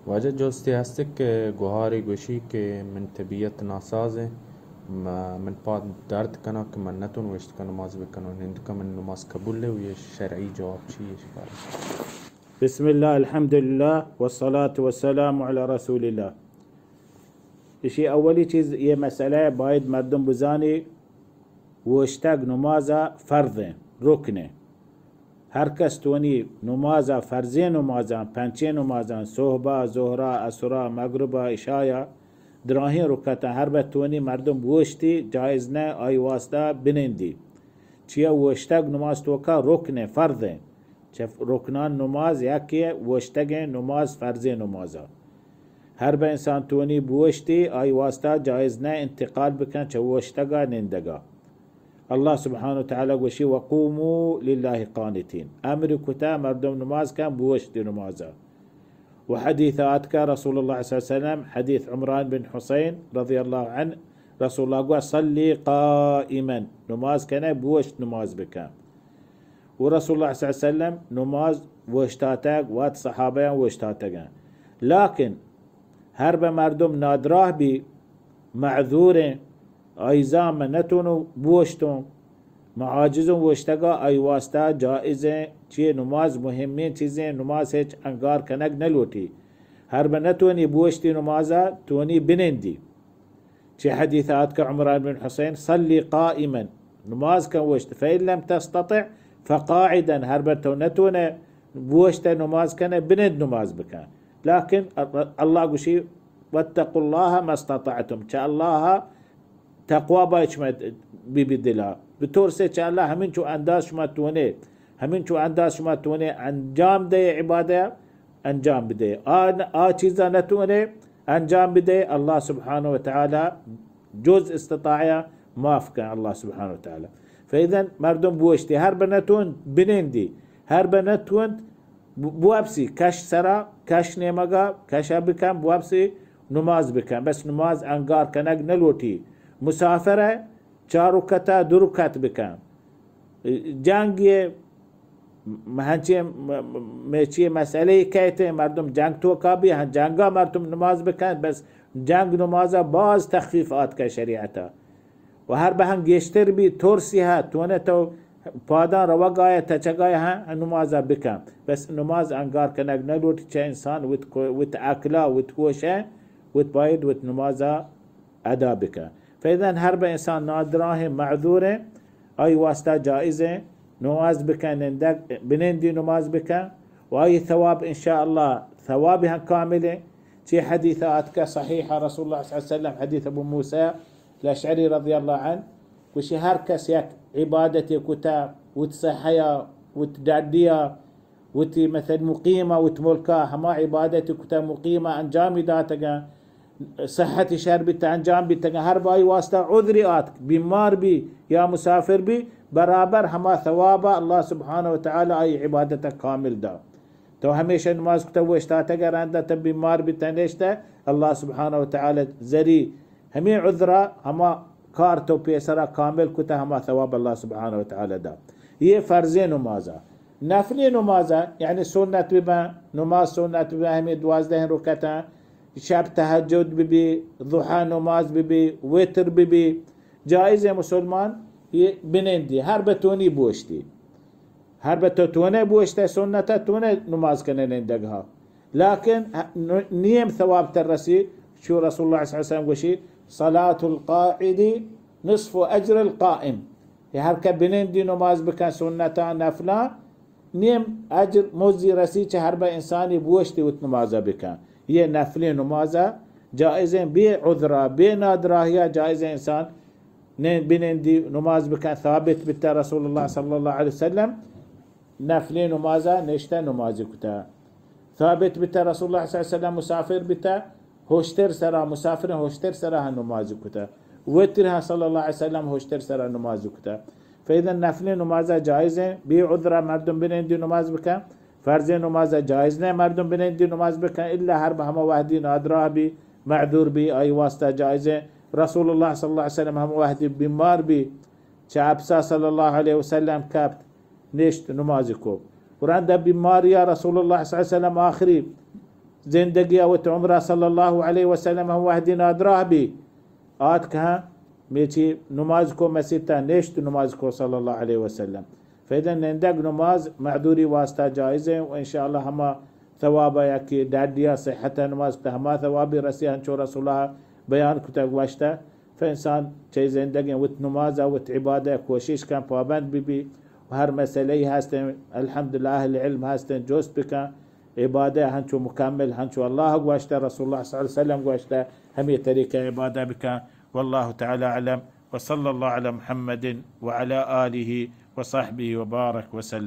واجد جوستي هستك گوهاری گوشی که من طبیعت ناسازه ما من پاد درد کنه که من نتون وشت کنه نماز بکنه هند که من نماز قبول له ويش شرعي جواب چیه شکار بسم الله الحمد لله والصلاة والسلام على رسول الله. اشي اولي چیز یہ مسئله باید مردم بزانی وشتگ نمازا فرضه رکنه. هر کس تونی نمازا فرضه نمازا پنچه نمازا صحبه ظهره اسره مغربه عشاء دراهی رکتا هر به تونی مردم بوشتی جایز نه آی واسطه بنندی چیه وشتگ نماز توکا رکنه فرضه چه رکنان نماز یکیه وشتگ نماز فرضه نمازا هر به انسان تونی بوشتی آی واسطه جایز نه انتقال بکن چه وشتگا نندگا. الله سبحانه وتعالى وشي وقوموا لله قانتين امر كتا مردم نماز كان بوشت نمازا. وحديثات رسول الله صلى الله عليه وسلم حديث عمران بن حسين رضي الله عنه رسول الله قال صلي قائما نماز كان بوشت نماز بكام. ورسول الله صلى الله عليه وسلم نماز وشتاتك وات صحابيان وشتاتك لكن هرب مردم نادراه بي معذور ایزام نتونو بوشتون معاجزون وشتگا ای واسطه جائزه چیه نماز مهمین چیزیں نماز هیچ انگار کنگ نلوٹی هر بنتونی بوشتی نمازا تونی بنندی چی حدیثات کا عمران بن حسین صلی قائما نماز کن وشت فإن لم تستطع فقاعدا هر بتو نتونه بوشت نماز کنه بنند نماز بکن لكن الله قشي واتقوا الله ما استطعتم چا الله تقوا باید شما ببدلا بطور سے چه الله همین چو انداز شما تونه همین چو انداز شما تونه انجام ده عباده انجام بده چیزا نتونه انجام بده الله سبحانه وتعالى جز استطاعه معاف کن الله سبحانه وتعالى. فاذا مردم بوشتی هر بنتون بنندی هر بنتون بوابسی کش سرا کش نمگا کش بکن بوابسی نماز بکن بس نماز انگار کنگ نلوٹی مسافره 4 رکعت 2 رکعت بکن جنگ هنچه میچی مسئله کهته مردم جنگ تو کابی هن جنگا مردم نماز بکن بس جنگ نمازا باز تخفیفات که شریعتا و هر به هم گشتر بی ترسی ها تونه تو پادان روگای تچگای ها نمازا بکن بس نماز انگار کنگ نلوٹی چه انسان وت اکلا وت کوشه وت باید وت نمازا ادا بکن. فإذا هرب إنسان نادراه معذوره أي واسطة جائزة نماز بكن بنندي نماز بكن وأي ثواب إن شاء الله ثوابها كاملة. في حديثات صحيحة رسول الله صلى الله عليه وسلم حديث أبو موسى الأشعري رضي الله عنه وشي هركس يك عبادتي كتا وتصحيا وتدعديا وتي مثل مقيمة وتملكا هما عبادتي كتا مقيمة أنجام داتك صحتي شربت انجام بتنگا هر باي واسطه عذري آت بیمار بي يا مسافر بي برابر هما ثوابا الله سبحانه وتعالى اي عبادتك كامل دا. تو هميشه نماز كتوشتا تقراندا تب بیمار بتنشتا الله سبحانه وتعالى زري همي عذرا هما كارتو بيسرا كامل كتا هما ثواب الله سبحانه وتعالى دا. هي فرزين نمازا نفلي نمازا يعني سنة بما نماز سنة بما همي 12 ركعتان شب تهجد ببي ضحى نماز ببي وتر ببي جائز مسلمان بنندي هر بتوني بوشتي هر بتوني بوشتي سنة توني نماز كنا نندقها لكن نيم ثواب ترسي شو رسول الله صلى الله عليه وسلم وشي صلاة القاعد نصف أجر القائم هر كبنندي نماز بكن سنة نفلا نيم أجر موزي رسي هر بإنساني بوشتي وتنمازا بكن یہ نفلی نمازا جائزیں بے عذرا بے نادراہیا جائزیں انسان بنندی نماز بکن ثابت بتا رسول الله صلى الله عليه وسلم نفلی نمازا نشتا نمازی کتا ثابت بتا رسول الله صلى الله عليه وسلم مسافر بتا هوشتر سرا مسافر هوشتر سرا نمازی کتا وترها صلى الله عليه وسلم هوشتر سرا نمازی کتا. فإذا نفلی نمازا جائزیں بے عذرا مردم بنندی نماز بکن فرض نماز جائز نه مردم بنندی نماز بکن الا هر هم وحدی نادرا بی معذور بی ای واسطه جائزه. رسول الله صلى الله عليه وسلم هم وحدی بیمار بی چه ابسا صلى الله عليه وسلم کبت نشت نماز کو قرآن ده بیمار یا رسول الله صلى الله عليه وسلم آخری زندگی اوت عمره صلی الله علیه وسلم هم وحدی نادراه بی آت که میچی نماز کو مسیطه نشت نماز کو صلی الله علیه وسلم. فإذا نندق نماز معذوري واسطة جائزة وإن شاء الله هما ثوابا يكي داديا صحة نماز هما ثوابي رسيها شو رسول الله بيان كتاب واشتا. فإنسان شيء زندقين وت نماز وت عبادة كوشيش كان بابند بي وهر مسألة هستن الحمد لله أهل العلم هستن جوست بك عبادة هنشو مكمل هنشو الله واشتا رسول الله صلى الله عليه وسلم واشتا هم طريقة عبادة بك. والله تعالى أعلم وصلى الله على محمد وعلى آله وصحبه وبارك وسلم.